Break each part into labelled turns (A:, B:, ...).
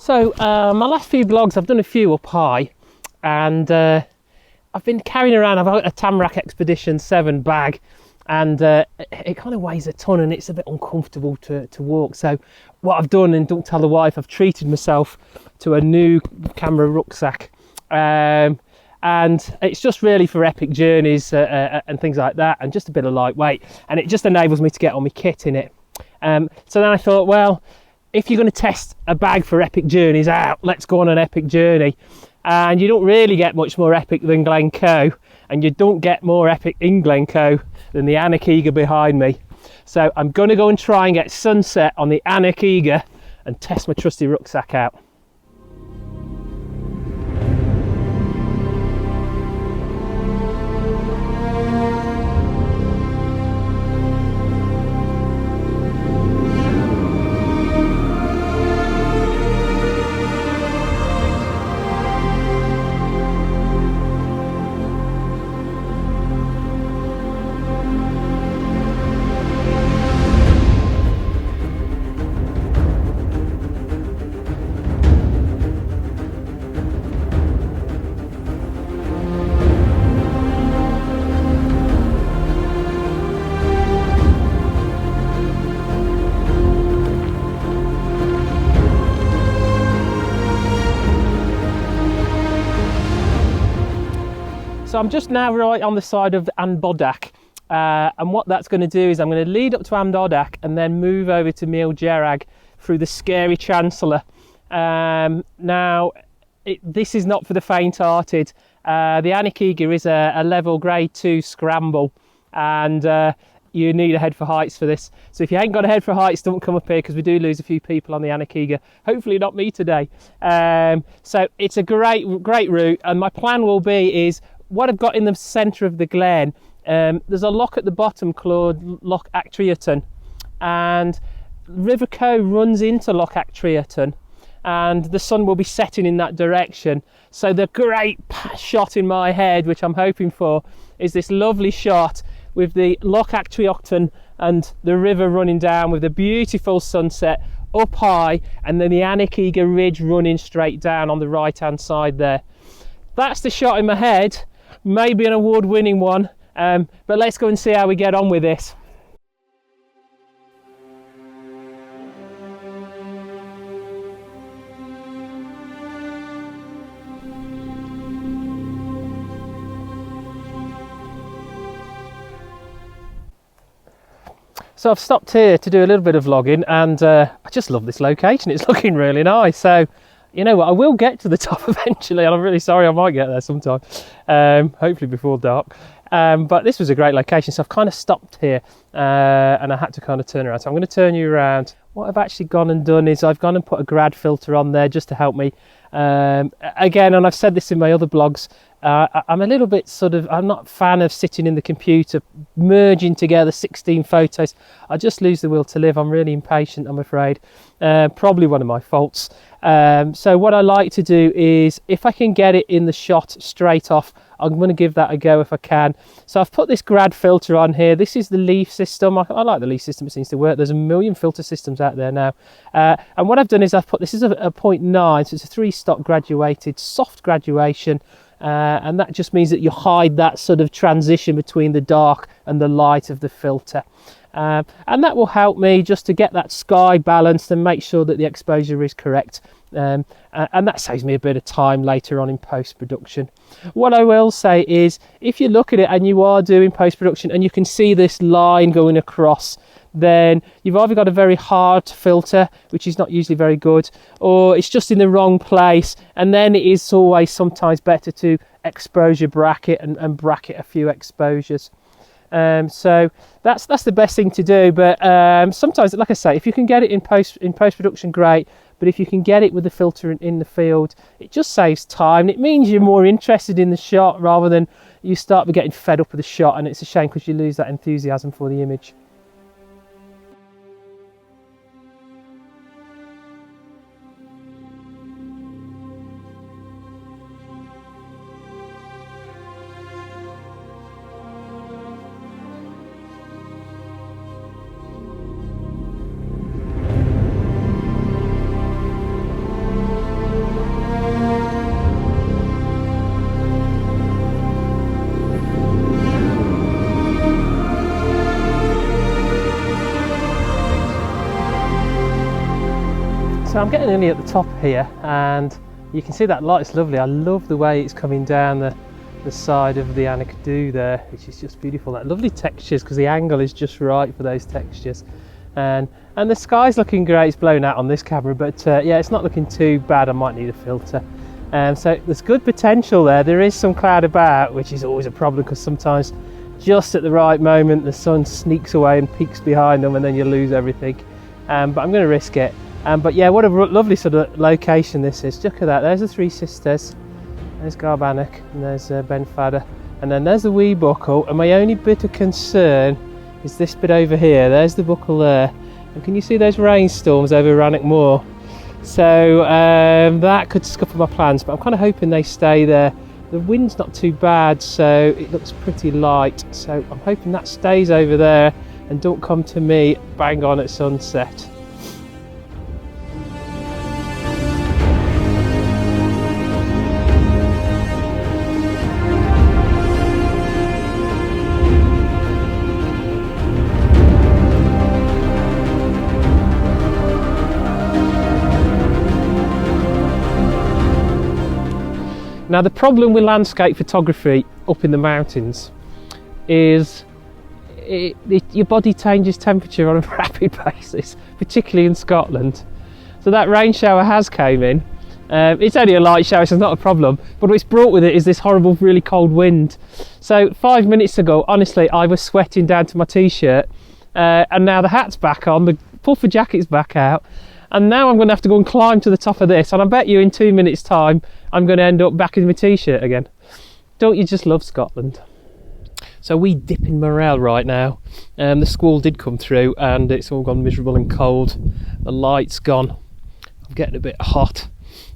A: So my last few vlogs, I've done a few up high, and I've been carrying around, I've got a Tamarack Expedition 7 bag, and it kind of weighs a ton and it's a bit uncomfortable to walk. So what I've done, and don't tell the wife, I've treated myself to a new camera rucksack, and it's just really for epic journeys and things like that, and just a bit of lightweight, and it just enables me to get all my kit in it. So then I thought, well, if you're going to test a bag for epic journeys out, let's go on an epic journey. And you don't really get much more epic than Glencoe, and you don't get more epic in Glencoe than the Aonach Eagach behind me. So I'm going to go and try and get sunset on the Aonach Eagach and test my trusty rucksack out. So I'm just now right on the side of Aonach, and what that's going to do is I'm going to lead up to Aonach and then move over to Meal Gerag through the scary Chancellor. Now, this is not for the faint-hearted. The Aonach Eagach is a level grade 2 scramble, and you need a head for heights for this. So if you ain't got a head for heights, don't come up here, because we do lose a few people on the Aonach Eagach. Hopefully not me today. So it's a great route, and my plan will be is what I've got in the centre of the glen. There's a loch at the bottom called Loch Actriaton, and River Coe runs into Loch Actriaton, and the sun will be setting in that direction. So the great shot in my head, which I'm hoping for, is this lovely shot with the Loch Actriaton and the river running down with a beautiful sunset up high, and then the Aonach Eagach ridge running straight down on the right hand side there. That's the shot in my head. Maybe an award-winning one, but let's go and see how we get on with this. So I've stopped here to do a little bit of vlogging, and I just love this location. It's looking really nice. So you know what, I will get to the top eventually, and I'm really sorry, I might get there sometime, hopefully before dark. But this was a great location, so I've kind of stopped here, and I had to kind of turn around. So I'm going to turn you around. What I've actually gone and done is I've gone and put a grad filter on there just to help me. Again, and I've said this in my other blogs, I'm a little bit I'm not a fan of sitting in the computer merging together 16 photos. I just lose the will to live. I'm really impatient, I'm afraid. Probably one of my faults. So what I like to do is, if I can get it in the shot straight off, I'm going to give that a go if I can. So I've put this grad filter on here. This is the leaf system. I like the leaf system, it seems to work. There's a million filter systems out there now. And what I've done is I've put, this is a 0.9, so it's a 3-stop graduated, soft graduation. And that just means that you hide that sort of transition between the dark and the light of the filter. And that will help me just to get that sky balanced and make sure that the exposure is correct. And that saves me a bit of time later on in post-production. What I will say is, if you look at it and you are doing post-production and you can see this line going across, then you've either got a very hard filter, which is not usually very good, or it's just in the wrong place, and then it is always sometimes better to exposure bracket and bracket a few exposures. So that's the best thing to do, but sometimes, like I say, if you can get it in post-production, great, but if you can get it with the filter in the field, it just saves time. It means you're more interested in the shot rather than you start getting fed up with the shot, and it's a shame because you lose that enthusiasm for the image. So I'm getting nearly at the top here, and you can see that light's lovely. I love the way it's coming down the side of the Aonach Eagach there, which is just beautiful. That lovely textures, because the angle is just right for those textures. And the sky's looking great. It's blown out on this camera, but yeah, it's not looking too bad. I might need a filter. So there's good potential there. There is some cloud about, which is always a problem, because sometimes just at the right moment the sun sneaks away and peeks behind them, and then you lose everything. But I'm going to risk it. But yeah, what a lovely sort of location this is. Look at that. There's the Three Sisters. There's Garb Aonach, and there's Ben Fadda, and then there's the wee buckle. And my only bit of concern is this bit over here. There's the buckle there, and can you see those rainstorms over Aonach Moor? So that could scupper my plans, but I'm kind of hoping they stay there. The wind's not too bad, so it looks pretty light, so I'm hoping that stays over there and don't come to me bang on at sunset. Now the problem with landscape photography up in the mountains is your body changes temperature on a rapid basis, particularly in Scotland. So that rain shower has came in. It's only a light shower, so it's not a problem, but what's brought with it is this horrible, really cold wind. So 5 minutes ago, honestly, I was sweating down to my t-shirt, and now the hat's back on, the puffer jacket's back out, and now I'm going to have to go and climb to the top of this, and I bet you in 2 minutes time I'm going to end up back in my t-shirt again. Don't you just love Scotland? So we dip in morale right now. The squall did come through and it's all gone miserable and cold. The light's gone. I'm getting a bit hot.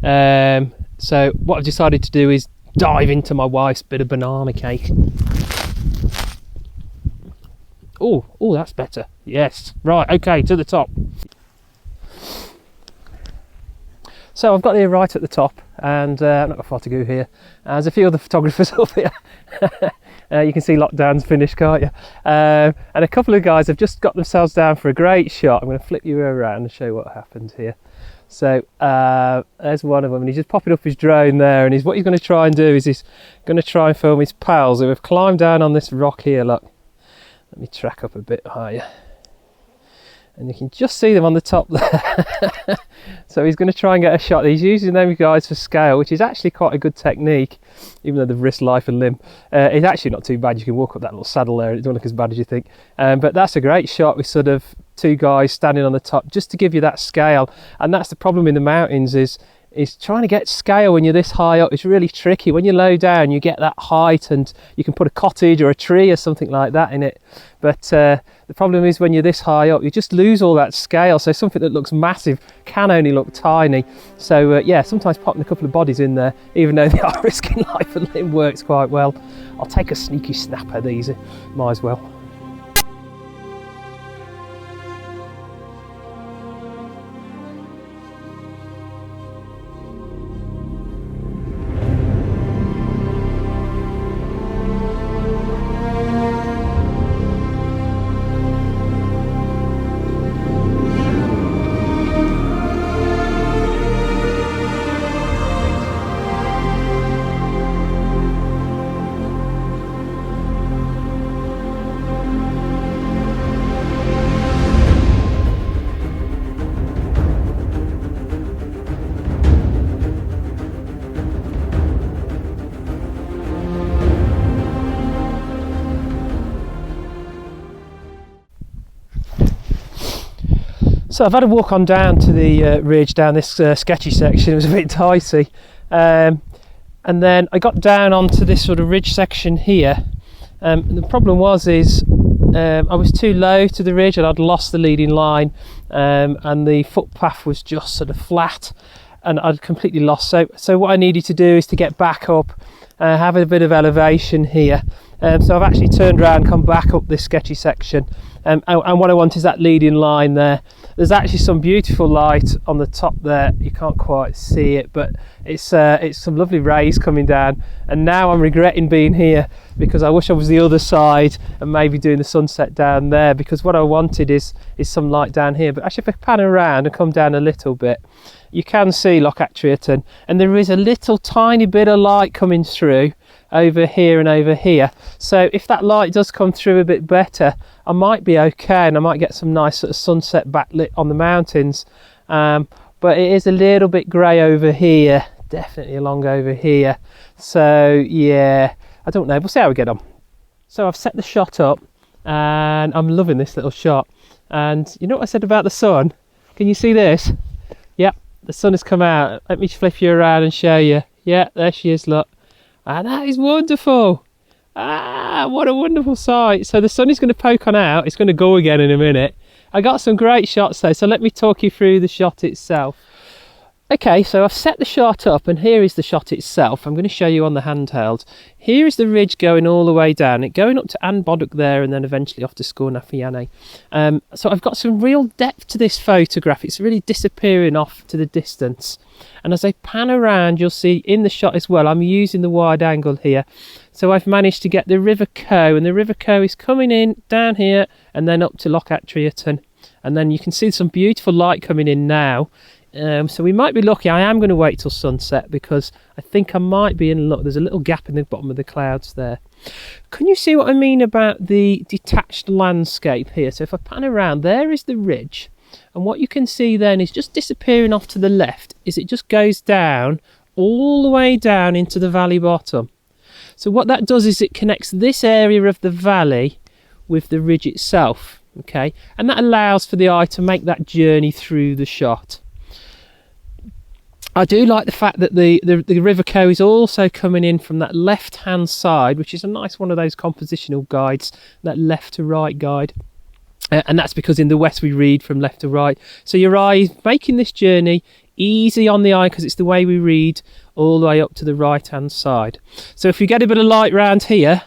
A: So what I've decided to do is dive into my wife's bit of banana cake. Oh, that's better. Yes. Right, okay, to the top. So I've got here right at the top, and I'm not got far to go here. There's a few other photographers up here. You can see lockdown's finished, can't you? And a couple of guys have just got themselves down for a great shot. I'm going to flip you around and show you what happened here. So there's one of them, and he's just popping up his drone there, and what he's going to try and do is he's going to try and film his pals who have climbed down on this rock here. Look, let me track up a bit higher. And you can just see them on the top there. So he's going to try and get a shot. He's using them guys for scale, which is actually quite a good technique, even though they've risked life and limb. It's actually not too bad. You can walk up that little saddle there. It doesn't look as bad as you think. But that's a great shot with sort of two guys standing on the top, just to give you that scale. And that's the problem in the mountains is trying to get scale when you're this high up. It's really tricky. When you're low down, you get that height and you can put a cottage or a tree or something like that in it. But the problem is when you're this high up, you just lose all that scale. So something that looks massive can only look tiny. So yeah, sometimes popping a couple of bodies in there, even though they are risking life and limb, works quite well. I'll take a sneaky snap at these, might as well. So I've had a walk on down to the ridge, down this sketchy section. It was a bit dicey, and then I got down onto this sort of ridge section here. The problem was I was too low to the ridge and I'd lost the leading line, and the footpath was just sort of flat and I'd completely lost. So what I needed to do is to get back up, have a bit of elevation here. So I've actually turned around, come back up this sketchy section, and what I want is that leading line there. There's actually some beautiful light on the top there. You can't quite see it, but it's some lovely rays coming down. And now I'm regretting being here, because I wish I was the other side and maybe doing the sunset down there, because what I wanted is some light down here. But actually, if I pan around and come down a little bit, you can see Loch Attriaton, and there is a little tiny bit of light coming through over here and over here. So if that light does come through a bit better, I might be okay, and I might get some nice sort of sunset backlit on the mountains. But it is a little bit grey over here, definitely along over here. So yeah, I don't know, we'll see how we get on. So I've set the shot up and I'm loving this little shot. And you know what I said about the sun? Can you see this? Yep, the sun has come out. Let me flip you around and show you. Yeah, there she is, look. And that is wonderful. Ah, what a wonderful sight. So the sun is going to poke on out. It's going to go again in a minute. I got some great shots though, so let me talk you through the shot itself. Okay, so I've set the shot up, and here is the shot itself. I'm going to show you on the handheld. Here is the ridge going all the way down, it going up to An Bodach there, and then eventually off to Sgôr na Fianna. So I've got some real depth to this photograph. It's really disappearing off to the distance. And as I pan around, you'll see in the shot as well, I'm using the wide angle here. So I've managed to get the River Coe, and the River Coe is coming in down here and then up to Loch Attriaton. And then you can see some beautiful light coming in now. So we might be lucky. I am going to wait till sunset, because I think I might be in luck. There's a little gap in the bottom of the clouds there. Can you see what I mean about the detached landscape here? So if I pan around, there is the ridge, and what you can see then is just disappearing off to the left is it just goes down all the way down into the valley bottom. So what that does is it connects this area of the valley with the ridge itself, okay, and that allows for the eye to make that journey through the shot. I do like the fact that the River Coe is also coming in from that left-hand side, which is a nice one of those compositional guides, that left to right guide. And that's because in the West we read from left to right. So your eye is making this journey easy on the eye, because it's the way we read, all the way up to the right-hand side. So if you get a bit of light round here,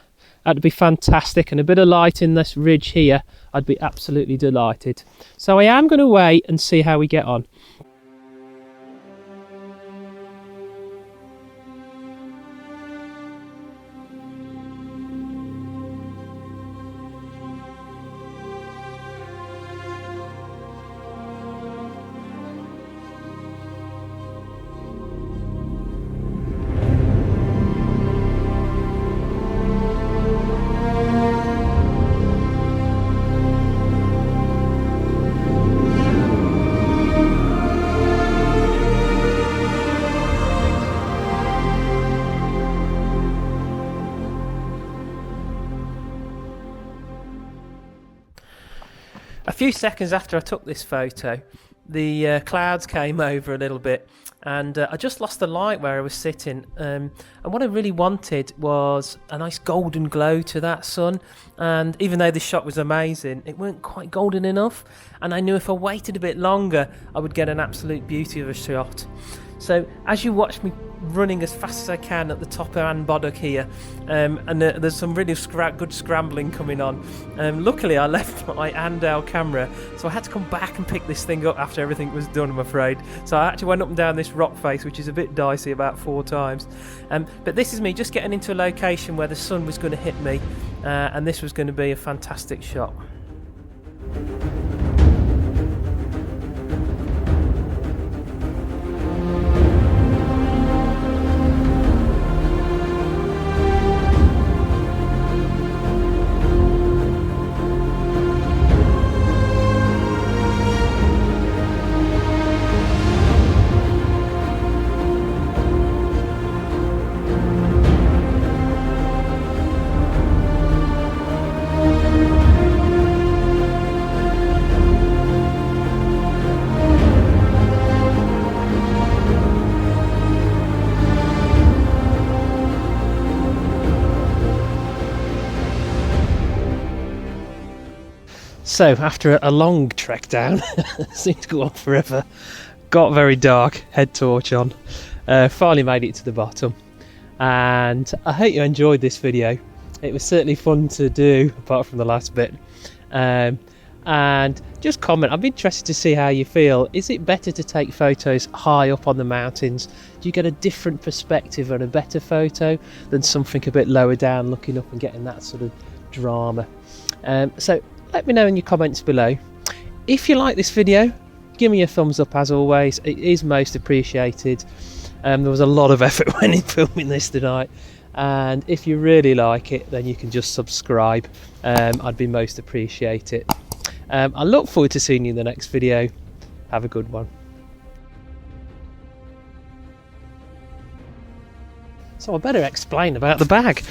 A: that'd be fantastic. And a bit of light in this ridge here, I'd be absolutely delighted. So I am going to wait and see how we get on. A few seconds after I took this photo, the clouds came over a little bit, and I just lost the light where I was sitting, and what I really wanted was a nice golden glow to that sun. And even though this shot was amazing, it weren't quite golden enough, and I knew if I waited a bit longer I would get an absolute beauty of a shot. So as you watch me running as fast as I can at the top of An Bodach here, and there's some really good scrambling coming on. Luckily I left my Andale camera, so I had to come back and pick this thing up after everything was done, I'm afraid. So I actually went up and down this rock face, which is a bit dicey, about 4 times. But this is me just getting into a location where the sun was going to hit me, and this was going to be a fantastic shot. So after a long trek down, seemed to go on forever, got very dark, head torch on, finally made it to the bottom, and I hope you enjoyed this video. It was certainly fun to do, apart from the last bit. and just comment. I'm interested to see how you feel. Is it better to take photos high up on the mountains? Do you get a different perspective and a better photo than something a bit lower down, looking up and getting that sort of drama? So let me know in your comments below. If you like this video, give me a thumbs up as always. It is most appreciated. There was a lot of effort when in filming this tonight, and if you really like it, then you can just subscribe. I'd be most appreciated. I look forward to seeing you in the next video. Have a good one. So I better explain about the bag.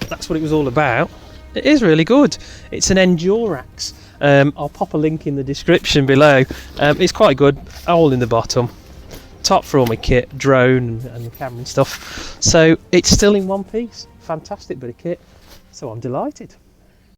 A: That's what it was all about. It is really good. It's an Endurax. I'll pop a link in the description below. It's quite good. All in the bottom. Top for all my kit, drone and the camera and stuff. So it's still in one piece. Fantastic bit of kit. So I'm delighted.